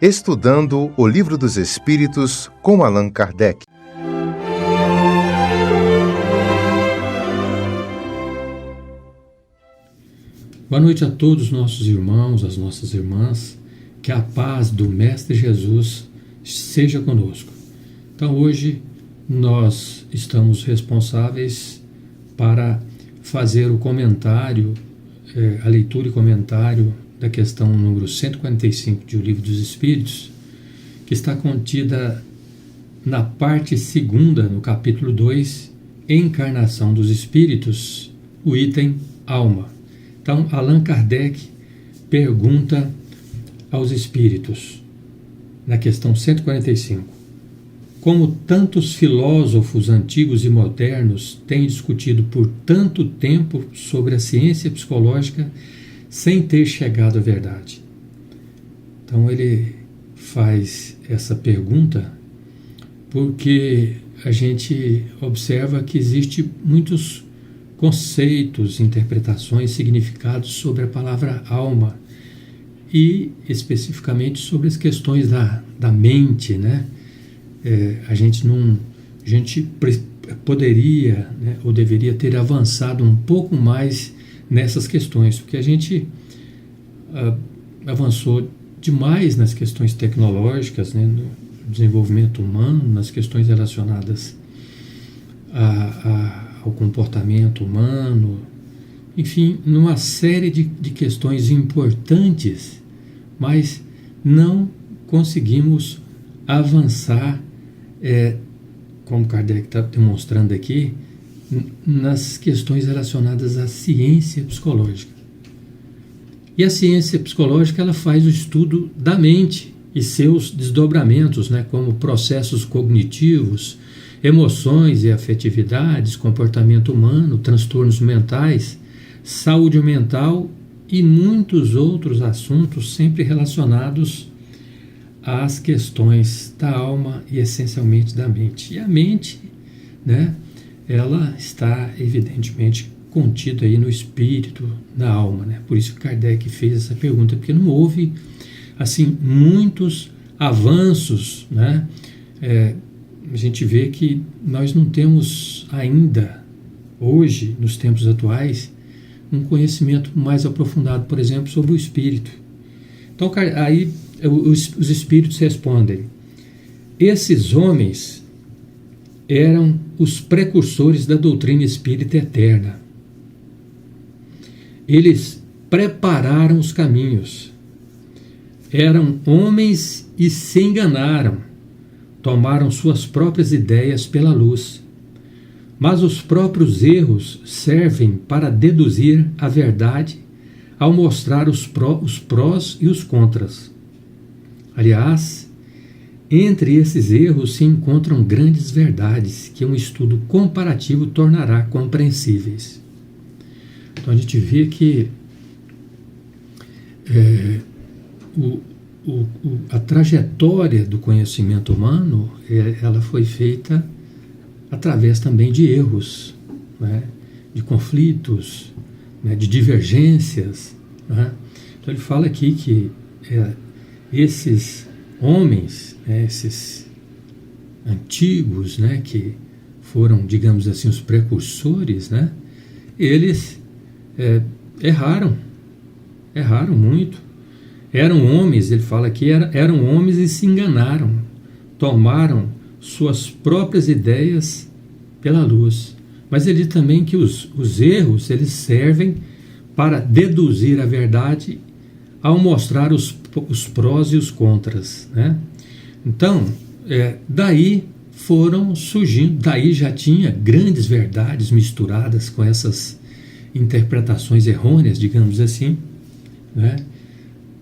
Estudando o Livro dos Espíritos com Allan Kardec. Boa noite a todos os nossos irmãos, as nossas irmãs. Que a paz do Mestre Jesus seja conosco. Então hoje nós estamos responsáveis para fazer o comentário, a leitura e comentário da questão número 145 de O Livro dos Espíritos, que está contida na parte segunda, no capítulo 2, Encarnação dos Espíritos, o item Alma. Então, Allan Kardec pergunta aos Espíritos, na questão 145, como tantos filósofos antigos e modernos têm discutido por tanto tempo sobre a ciência psicológica sem ter chegado à verdade? Então ele faz essa pergunta porque a gente observa que existe muitos conceitos, interpretações, significados sobre a palavra alma e especificamente sobre as questões da mente, né? A gente poderia, né, ou deveria ter avançado um pouco mais nessas questões, porque a gente avançou demais nas questões tecnológicas, né, no desenvolvimento humano, nas questões relacionadas ao comportamento humano, enfim, numa série de questões importantes, mas não conseguimos avançar, como Kardec está demonstrando aqui, nas questões relacionadas à ciência psicológica. E a ciência psicológica ela faz o estudo da mente e seus desdobramentos, né, como processos cognitivos, emoções e afetividades, comportamento humano, transtornos mentais, saúde mental e muitos outros assuntos sempre relacionados às questões da alma e essencialmente da mente. E a mente, né, ela está evidentemente contida aí no espírito, na alma, né? Por isso que Kardec fez essa pergunta, porque não houve assim muitos avanços, né? A gente vê que nós não temos ainda hoje, nos tempos atuais, um conhecimento mais aprofundado, por exemplo, sobre o espírito. Então aí os espíritos respondem: esses homens eram os precursores da doutrina espírita eterna. Eles prepararam os caminhos. Eram homens e se enganaram. Tomaram suas próprias ideias pela luz. Mas os próprios erros servem para deduzir a verdade ao mostrar os prós e os contras. Aliás, entre esses erros se encontram grandes verdades que um estudo comparativo tornará compreensíveis. Então a gente vê que a trajetória do conhecimento humano ela foi feita através também de erros, né, de conflitos, né, de divergências, né? Então ele fala aqui que esses homens, né, esses antigos, né, que foram, digamos assim, os precursores, né, eles erraram muito. Eram homens, ele fala aqui, eram homens e se enganaram, tomaram suas próprias ideias pela luz. Mas ele diz também que os erros eles servem para deduzir a verdade ao mostrar os prós e os contras, né? Então, daí foram surgindo, daí já tinha grandes verdades misturadas com essas interpretações errôneas, digamos assim, né?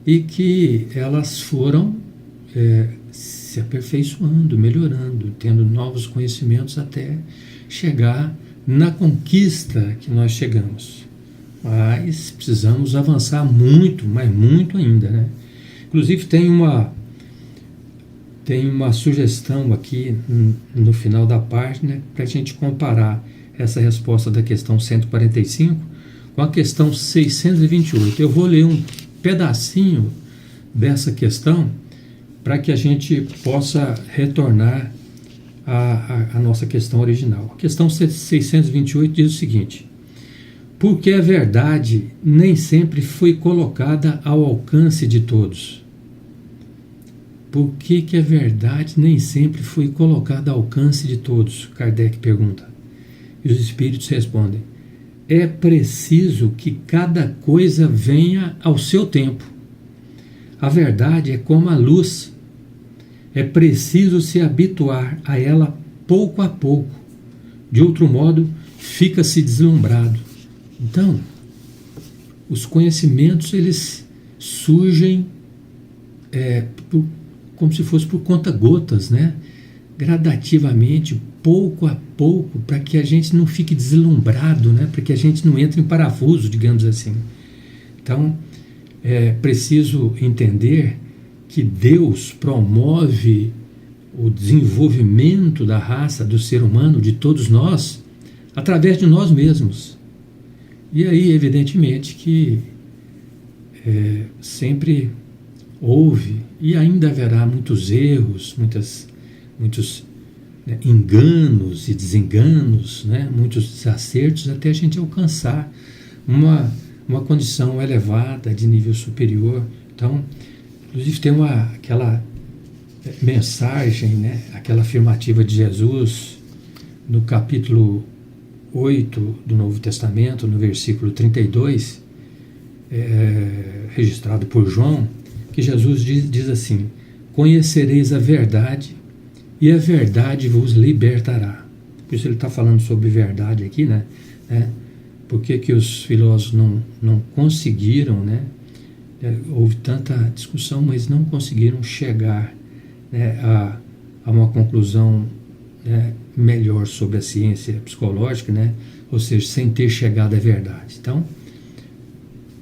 E que elas foram se aperfeiçoando, melhorando, tendo novos conhecimentos até chegar na conquista que nós chegamos. Mas precisamos avançar muito, mas muito ainda, né? Inclusive tem uma sugestão aqui no final da página para a gente comparar essa resposta da questão 145 com a questão 628. Eu vou ler um pedacinho dessa questão para que a gente possa retornar à nossa questão original. A questão 628 diz o seguinte: porque a verdade nem sempre foi colocada ao alcance de todos. Por que a verdade nem sempre foi colocada ao alcance de todos? Kardec pergunta. E os espíritos respondem: é preciso que cada coisa venha ao seu tempo. A verdade é como a luz. É preciso se habituar a ela pouco a pouco. De outro modo, fica-se deslumbrado. Então, os conhecimentos, eles surgem como se fosse por conta-gotas, né? Gradativamente, pouco a pouco, para que a gente não fique deslumbrado, né? Para que a gente não entre em parafuso, digamos assim. Então, é preciso entender que Deus promove o desenvolvimento da raça, do ser humano, de todos nós, através de nós mesmos. E aí, evidentemente, que sempre houve e ainda haverá muitos erros, muitos enganos e desenganos, né? Muitos desacertos, até a gente alcançar uma condição elevada, de nível superior. Então, inclusive tem aquela mensagem, né? Aquela afirmativa de Jesus no capítulo 8 do Novo Testamento, no versículo 32, registrado por João, que Jesus diz assim: conhecereis a verdade e a verdade vos libertará. Por isso ele está falando sobre verdade aqui, né? Por que os filósofos não conseguiram, né? Houve tanta discussão, mas não conseguiram chegar, né, a uma conclusão, né, melhor sobre a ciência psicológica, né? Ou seja, sem ter chegado à verdade. Então,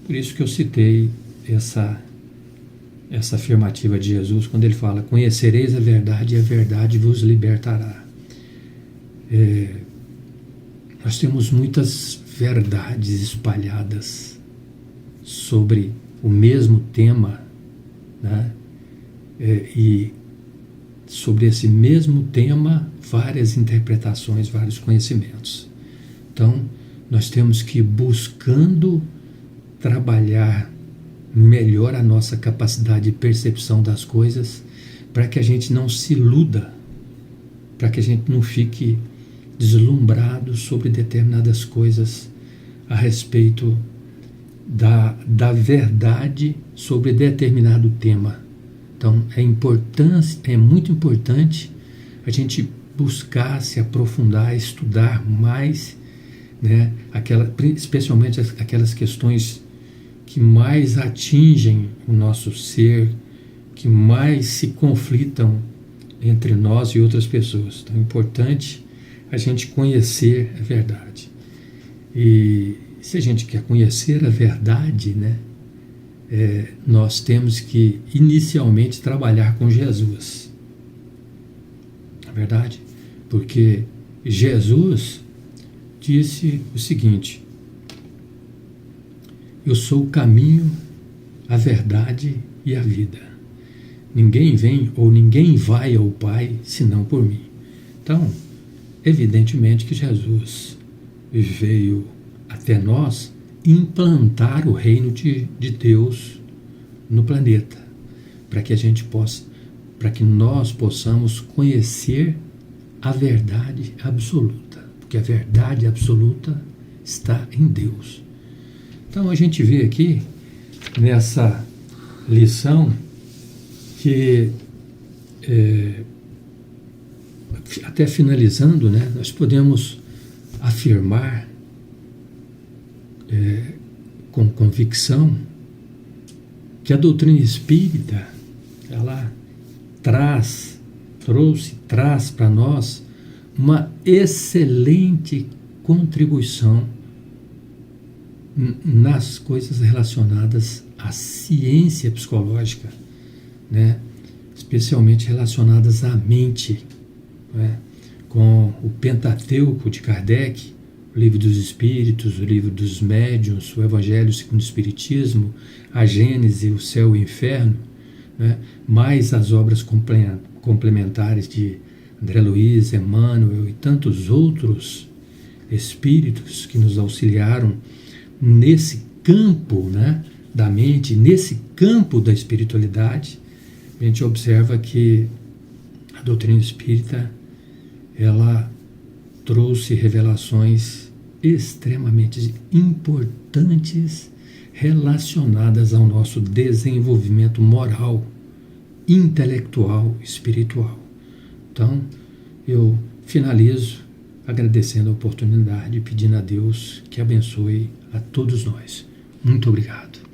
por isso que eu citei essa afirmativa de Jesus, quando ele fala: conhecereis a verdade e a verdade vos libertará. Nós temos muitas verdades espalhadas sobre o mesmo tema, né? E sobre esse mesmo tema, várias interpretações, vários conhecimentos. Então, nós temos que ir buscando trabalhar melhor a nossa capacidade de percepção das coisas, para que a gente não se iluda, para que a gente não fique deslumbrado sobre determinadas coisas a respeito da verdade sobre determinado tema. Então, é muito importante a gente buscar se aprofundar, estudar mais, né, especialmente aquelas questões que mais atingem o nosso ser, que mais se conflitam entre nós e outras pessoas. Então é importante a gente conhecer a verdade. E se a gente quer conhecer a verdade, né, nós temos que inicialmente trabalhar com Jesus. É verdade? Porque Jesus disse o seguinte: eu sou o caminho, a verdade e a vida. Ninguém vem ou ninguém vai ao Pai senão por mim. Então, evidentemente que Jesus veio até nós implantar o reino de Deus no planeta, para que nós possamos conhecer a verdade absoluta, porque a verdade absoluta está em Deus. Então a gente vê aqui nessa lição que, até finalizando, né, nós podemos afirmar com convicção que a doutrina espírita, ela traz para nós uma excelente contribuição nas coisas relacionadas à ciência psicológica, né? Especialmente relacionadas à mente, né? Com o Pentateuco de Kardec, o Livro dos Espíritos, o Livro dos Médiuns, o Evangelho segundo o Espiritismo, a Gênese, o Céu e o Inferno. né? Mais as obras complementares de André Luiz, Emmanuel e tantos outros espíritos que nos auxiliaram nesse campo, né, da mente, nesse campo da espiritualidade. A gente observa que a doutrina espírita, ela trouxe revelações extremamente importantes relacionadas ao nosso desenvolvimento moral, intelectual, espiritual. Então, eu finalizo agradecendo a oportunidade, pedindo a Deus que abençoe a todos nós. Muito obrigado.